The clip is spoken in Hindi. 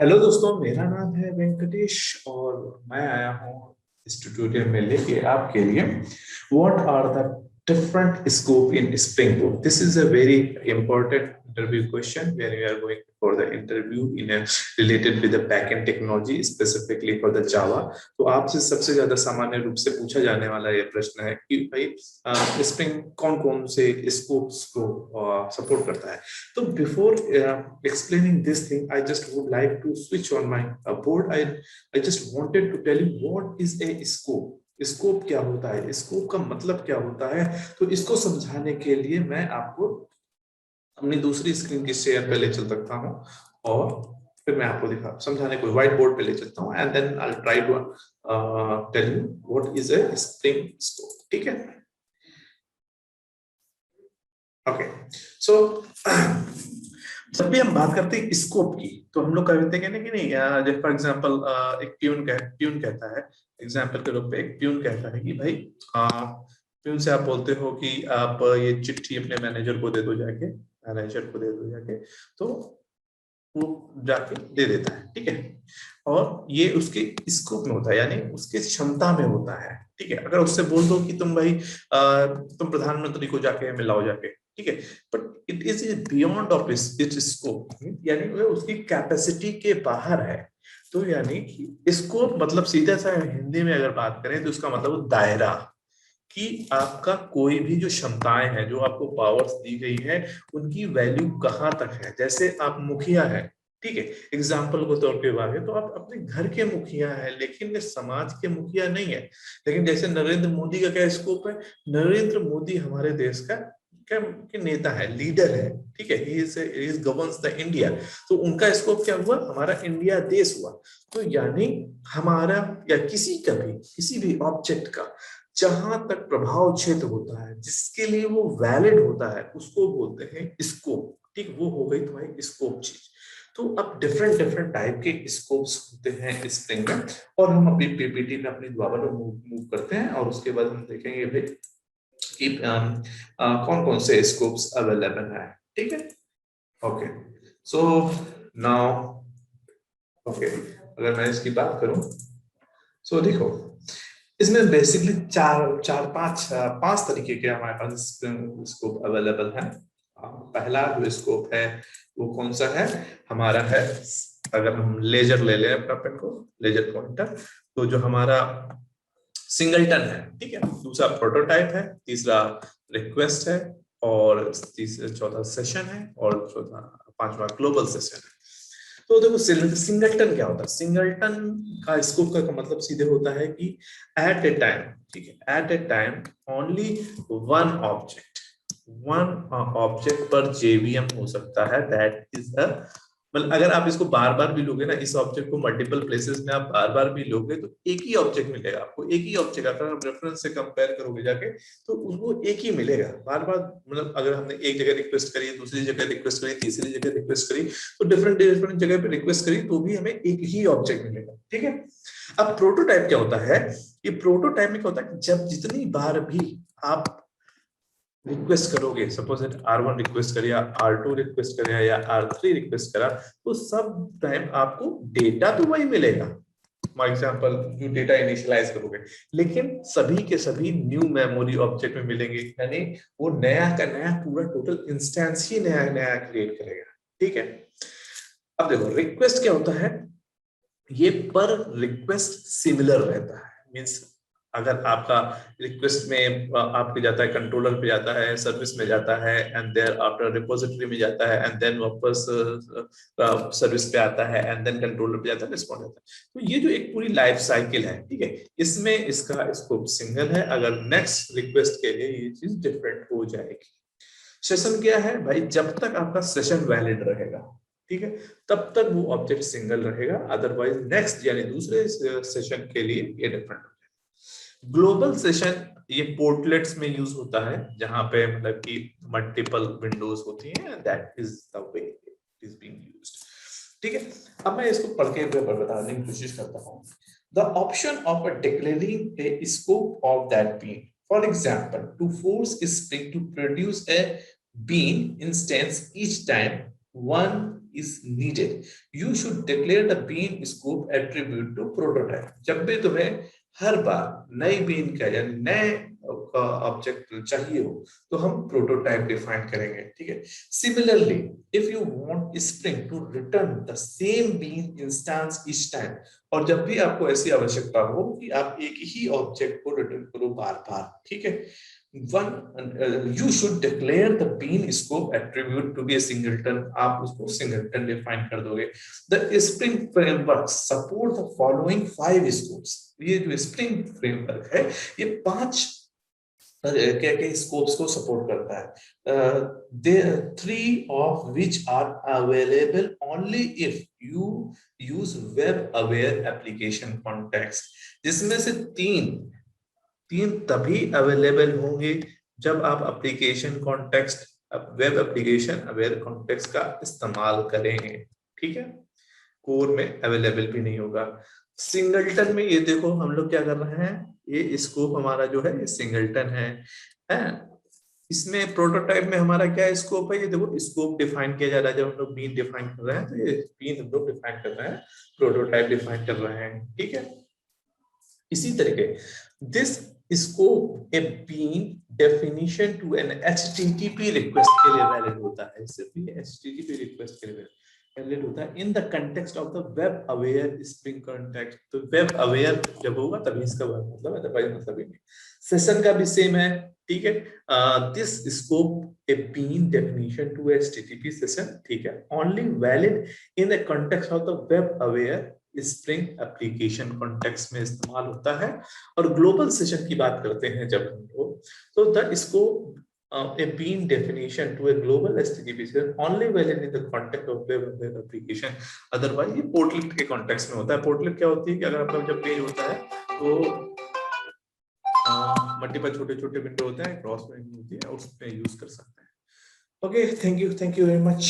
हेलो दोस्तों, मेरा नाम है वेंकटेश और मैं आया हूँ इस ट्यूटोरियल में लेके आपके लिए what are the different scope in spring boot. This is a very important interview question when you are going for the interview in related with the backend technology specifically for the Java. तो आपसे सबसे ज्यादा सामान्य रूप से पूछा जाने वाला ये प्रश्न है कि भाई स्प्रिंग कौन कौन से स्कोप्स को सपोर्ट करता है। So before explaining this thing, I just would like to switch on my board. I just wanted to tell you what is a scope. Scope क्या होता है, स्कोप का मतलब क्या होता है। तो इसको समझाने के लिए मैं आपको अपनी दूसरी स्क्रीन की शेयर पे ले चल सकता हूँ और फिर मैं आपको दिखा समझाने को व्हाइट बोर्ड पे ले चलता हूँ and then I try to tell you what is a spring scope. ठीक है, ओके। सो जब भी हम बात करते हैं स्कोप की तो हम लोग कहते हैं कि नहीं, जैसे फॉर एग्जांपल एक प्यून कहता है, एग्जांपल के रूप में एक प्यून कहता है कि भाई प्यून से आप बोलते हो कि आप ये चिट्ठी अपने मैनेजर को दे दो जाके, तो वो जाके दे देता है। ठीक है, और ये उसके स्कोप में होता है, यानी उसके क्षमता में होता है। ठीक है, अगर उससे बोल दो कि तुम भाई तुम प्रधानमंत्री को जाके मिलाओ जाके, ठीक है, but it is beyond of its scope, यानी वो उसकी कैपेसिटी के बाहर है। तो यानी स्कोप मतलब सीधा सा हिंदी में अगर बात करें तो उसका मतलब दायरा, कि आपका कोई भी जो क्षमताएं हैं, जो आपको पावर्स दी गई है, उनकी वैल्यू कहाँ तक है। जैसे आप मुखिया है, ठीक है, एग्जाम्पल के तौर पे बात है तो आप अपने घर के मुखिया है लेकिन समाज के मुखिया नहीं है। लेकिन जैसे नरेंद्र मोदी का क्या स्कोप है, नरेंद्र मोदी हमारे देश का क्या के नेता है, लीडर है। ठीक है, he is governs the India. तो उनका स्कोप क्या हुआ, हमारा इंडिया देश हुआ। तो यानी हमारा या किसी भी ऑब्जेक्ट का जहां तक प्रभाव क्षेत्र होता है, जिसके लिए वो वैलिड होता है, उसको बोलते हैं स्कोप। ठीक, वो हो गई तुम्हारी स्कोप चीज। तो अब डिफरेंट डिफरेंट टाइप के स्कोप्स होते हैं स्प्रिंग में, और हम अपनी पीपीटी में अपनी द्वारा मूव करते हैं और उसके बाद हम देखेंगे भाई कि कौन कौन से स्कोप्स अवेलेबल है। ठीक है, ओके। सो नाउ ओके, अगर मैं इसकी बात करूं, सो देखो इसमें बेसिकली पांच तरीके के हमारे पास स्कोप अवेलेबल है। पहला जो स्कोप है वो कौन सा है, हमारा है, अगर हम लेजर ले लें अपना पेन को, लेजर पॉइंटर, तो जो हमारा सिंगलटन है। ठीक है, दूसरा प्रोटोटाइप है, तीसरा रिक्वेस्ट है, और चौथा सेशन है, और पांचवा ग्लोबल सेशन है। तो देखो सिंगलटन क्या होता है, सिंगलटन का स्कोप का मतलब सीधे होता है कि एट ए टाइम, ठीक है, at a time only one object पर जेवीएम हो सकता है। दैट इज द, मतलब अगर आप इसको बार बार भी लोगे ना, इस ऑब्जेक्ट को मल्टीपल प्लेसेस में आप बार बार भी लोगे तो एक ही ऑब्जेक्ट मिलेगा आपको, एक ही ऑब्जेक्ट। अगर आप रेफरेंस से कंपेयर करोगे जाके तो उसको एक ही मिलेगा बार बार। मतलब अगर हमने एक जगह रिक्वेस्ट करी, दूसरी जगह रिक्वेस्ट करी, तीसरी जगह रिक्वेस्ट करी, तो डिफरेंट डिफरेंट जगह पे रिक्वेस्ट करी तो भी हमें एक ही ऑब्जेक्ट मिलेगा। ठीक है, अब प्रोटोटाइप क्या होता है, ये प्रोटोटाइप में क्या होता है, जब जितनी बार भी आप रिक्वेस्ट करोगे, सपोज R1 रिक्वेस्ट करिया, R2 रिक्वेस्ट करिया या R3 रिक्वेस्ट करा, तो सब टाइम आपको डेटा तो वही मिलेगा, फॉर एग्जांपल जो डेटा इनिशियलाइज करोगे, लेकिन सभी के सभी न्यू मेमोरी ऑब्जेक्ट में मिलेंगे, यानी वो नया का नया पूरा टोटल इंस्टेंस ही नया नया क्रिएट करेगा। ठीक है, अब देखो रिक्वेस्ट क्या होता है, ये पर रिक्वेस्ट सिमिलर रहता है। मींस अगर आपका रिक्वेस्ट में आपके जाता है, कंट्रोलर पे जाता है, सर्विस में जाता है, एंड देयर आफ्टर रिपोजिटरी में जाता है, एंड देन वापस सर्विस पे आता है, एंड देन कंट्रोलर पे जाता है, रिस्पॉन्ड आता है। तो ये जो एक पूरी लाइफ साइकिल है, ठीक है, इसमें इसका स्कोप सिंगल है। अगर नेक्स्ट रिक्वेस्ट के लिए ये चीज डिफरेंट हो जाएगी। सेशन क्या है भाई, जब तक आपका सेशन वैलिड रहेगा, ठीक है, तब तक वो ऑब्जेक्ट सिंगल रहेगा, अदरवाइज नेक्स्ट यानी दूसरे सेशन के लिए ये डिफरेंट हो जाएगा। ग्लोबल सेशन ये पोर्टलेट्स में यूज होता है, जहां पे मतलब कि मल्टीपल विंडोज होती हैं, that is the way it is being used. ठीक है, अब मैं इसको पढ़ के बताने की कोशिश करता हूं। The option of declaring a scope of that bean, for example, to force a spring to produce a bean instance each time one is needed, you should declare the bean scope attribute to prototype. जब भी तुम्हें हर बार नई बीन का यानी नए ऑब्जेक्ट चाहिए हो तो हम प्रोटोटाइप डिफाइन करेंगे, ठीक है। Similarly if you want spring to return the same bean instance each time, और जब भी आपको ऐसी आवश्यकता हो कि आप एक ही ऑब्जेक्ट को रिटर्न करो बार बार, ठीक है, you should declare the bean scope attribute to be a singleton, आप उसको singleton define कर दोगे। The Spring framework support the following 5 scopes। ये जो Spring framework है ये 5 क्या scopes को support करता है। There 3 of which are available only if you use web aware application context, जिसमें से तीन तभी अवेलेबल होंगे जब आप application context web application aware context का इस्तेमाल करेंगे, ठीक है। कोर में अवेलेबल भी नहीं होगा। सिंगलटन में ये देखो हम लोग क्या कर रहे हैं, ये स्कोप हमारा जो है ये सिंगलटन है। इसमें प्रोटोटाइप में हमारा क्या स्कोप है, ये देखो स्कोप डिफाइन किया जा रहा है। जब हम लोग बीन डिफाइन कर रहे हैं तो ये बीन हम लोग डिफाइन कर रहे हैं, प्रोटोटाइप डिफाइन कर रहे हैं, ठीक है। इसी तरीके this scope a bean definition to an HTTP request के लिए वैलिड होता है, सिर्फ ये HTTP रिक्वेस्ट के लिए वैलिड होता है इन the context of the web aware spring context. तो वेब अवेयर जब होगा तभी इसका मतलब है, अदरवाइज मतलब ही नहीं। सेशन का भी सेम है, ठीक है। This scope a bean definition to HTTP session, ठीक है, only valid in the context of the web aware spring application context में इस्तेमाल होता है। और ग्लोबल सेशन की बात करते हैं जब हम लोग, तो the scope a bean definition to a global HTTP session only valid in the context of web application, otherwise ये पोर्टलेट के कॉन्टेक्स्ट में होता है। पोर्टलेट क्या होती है कि अगर आपका जब पेज होता है तो मल्टीपल छोटे छोटे विंडो होते हैं, क्रॉस विंडो होती है, उसमें यूज कर सकते हैं। Okay, thank you very much.